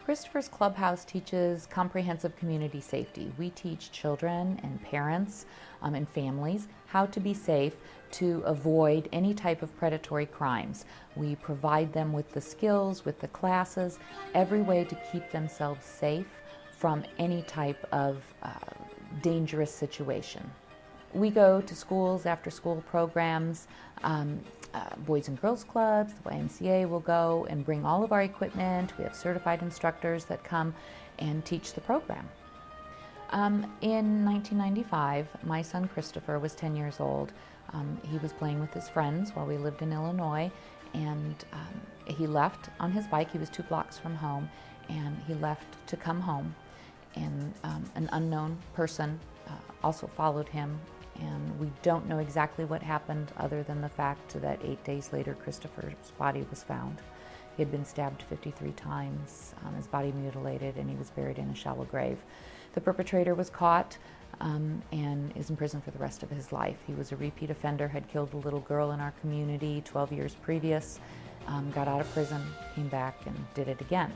Christopher's Clubhouse teaches comprehensive community safety. We teach children and parents and families how to be safe to avoid any type of predatory crimes. We provide them with the skills, with the classes, every way to keep themselves safe from any type of dangerous situation. We go to schools, after-school programs, Boys and Girls Clubs, the YMCA will go and bring all of our equipment. We have certified instructors that come and teach the program. In 1995, my son Christopher was 10 years old. He was playing with his friends while we lived in Illinois, and he left on his bike. He was 2 blocks from home, and he left to come home. And an unknown person also followed him, and we don't know exactly what happened other than the fact that 8 days later Christopher's body was found. He had been stabbed 53 times, his body mutilated, and he was buried in a shallow grave. The perpetrator was caught and is in prison for the rest of his life. He was a repeat offender, had killed a little girl in our community 12 years previous, got out of prison, came back and did it again.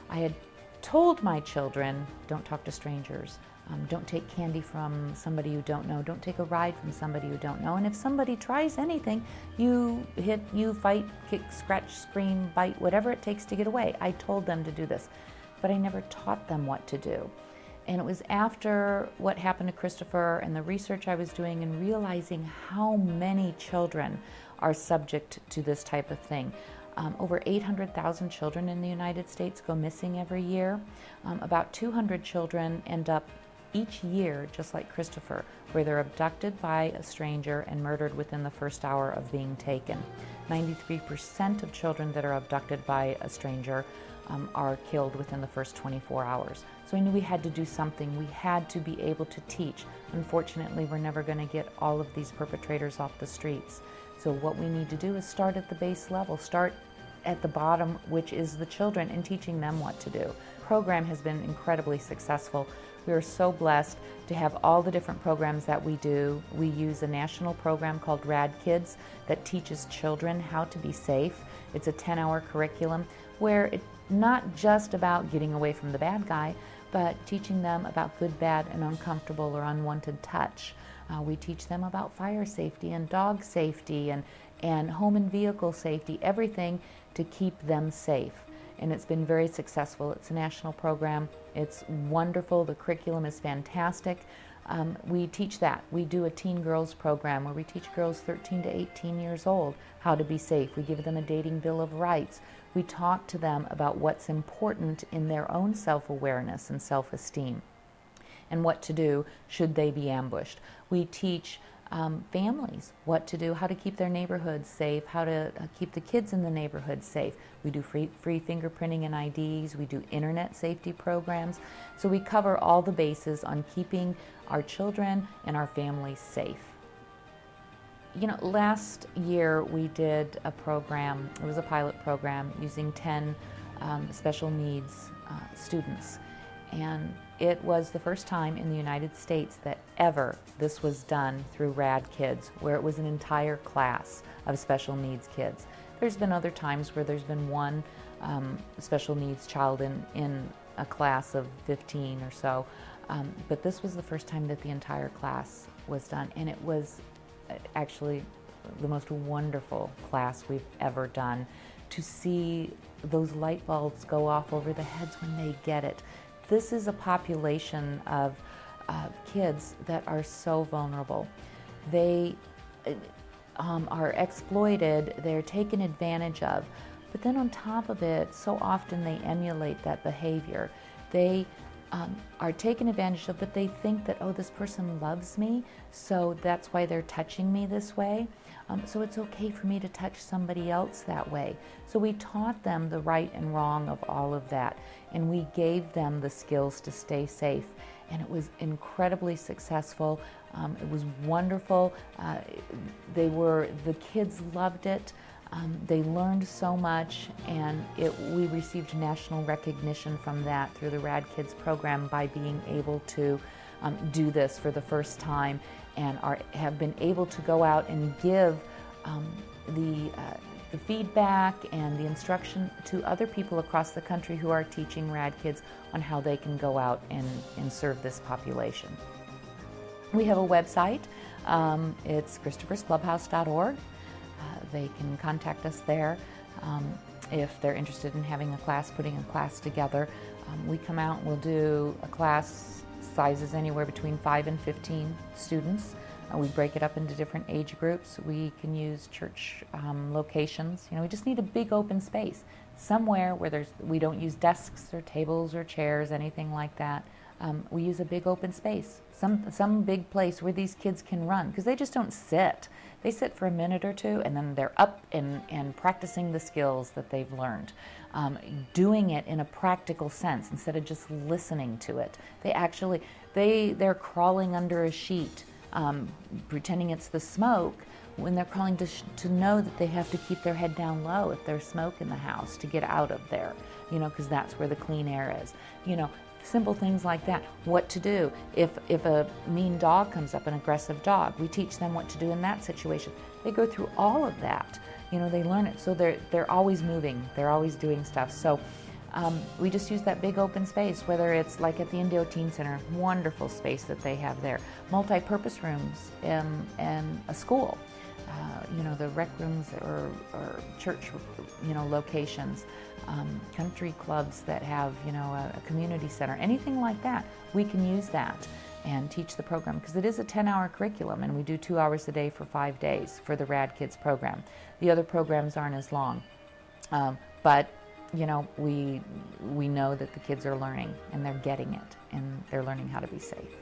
I had told my children, don't talk to strangers. Don't take candy from somebody you don't know. Don't take a ride from somebody you don't know. And if somebody tries anything, you hit, you fight, kick, scratch, scream, bite, whatever it takes to get away. I told them to do this, but I never taught them what to do. And it was after what happened to Christopher and the research I was doing and realizing how many children are subject to this type of thing. Over 800,000 children in the United States go missing every year. About 200 children end up each year, just like Christopher, where they're abducted by a stranger and murdered within the first hour of being taken. 93% of children that are abducted by a stranger are killed within the first 24 hours. So we knew we had to do something. We had to be able to teach. Unfortunately, we're never going to get all of these perpetrators off the streets. So what we need to do is start at the base level, start at the bottom, which is the children, and teaching them what to do. The program has been incredibly successful. We are so blessed to have all the different programs that we do. We use a national program called Rad Kids that teaches children how to be safe. It's a 10-hour curriculum where it's not just about getting away from the bad guy, but teaching them about good, bad, and uncomfortable or unwanted touch. We teach them about fire safety and dog safety and home and vehicle safety, everything to keep them safe. And it's been very successful. It's a national program. It's wonderful. The curriculum is fantastic. We teach that. We do a teen girls program where we teach girls 13 to 18 years old how to be safe. We give them a dating bill of rights. We talk to them about what's important in their own self-awareness and self-esteem and what to do should they be ambushed. We teach families what to do, how to keep their neighborhoods safe, how to keep the kids in the neighborhood safe. We do free fingerprinting and IDs. We do internet safety programs. So we cover all the bases on keeping our children and our families safe. You know, last year we did a program, it was a pilot program using 10 special needs students. And it was the first time in the United States that ever this was done through Rad Kids, where it was an entire class of special needs kids. There's been other times where there's been one special needs child in a class of 15 or so, but this was the first time that the entire class was done, and it was actually the most wonderful class we've ever done. To see those light bulbs go off over the heads when they get it. This is a population of kids that are so vulnerable. They are exploited, they're taken advantage of, but then on top of it, so often they emulate that behavior. They are taken advantage of, but they think that, oh, this person loves me, so that's why they're touching me this way. So it's okay for me to touch somebody else that way. So we taught them the right and wrong of all of that, and we gave them the skills to stay safe, and it was incredibly successful. It was wonderful. The kids loved it. They learned so much, and we received national recognition from that through the Rad Kids program by being able to do this for the first time, and have been able to go out and give the the feedback and the instruction to other people across the country who are teaching rad kids on how they can go out and serve this population. We have a website. It's christophersclubhouse.org. They can contact us there if they're interested in having a class, putting a class together. We come out and we'll do a class sizes anywhere between 5 and 15 students. We break it up into different age groups. We can use church locations. We just need a big open space, somewhere where we don't use desks or tables or chairs, anything like that. We use a big open space, some big place where these kids can run, because they just don't sit. They sit for a minute or two, and then they're up and practicing the skills that they've learned, doing it in a practical sense instead of just listening to it. They're crawling under a sheet, pretending it's the smoke, when they're crawling to know that they have to keep their head down low if there's smoke in the house, to get out of there, because that's where the clean air is. Simple things like that. What to do if a mean dog comes up, an aggressive dog. We teach them what to do in that situation. They go through all of that. They learn it. So they're always moving. They're always doing stuff. So we just use that big open space, whether it's like at the Indio Teen Center, wonderful space that they have there, multi-purpose rooms and a school. The rec rooms or church, locations, country clubs that have, a community center, anything like that. We can use that and teach the program, because it is a 10-hour curriculum, and we do 2 hours a day for 5 days for the Rad Kids program. The other programs aren't as long, but we know that the kids are learning, and they're getting it, and they're learning how to be safe.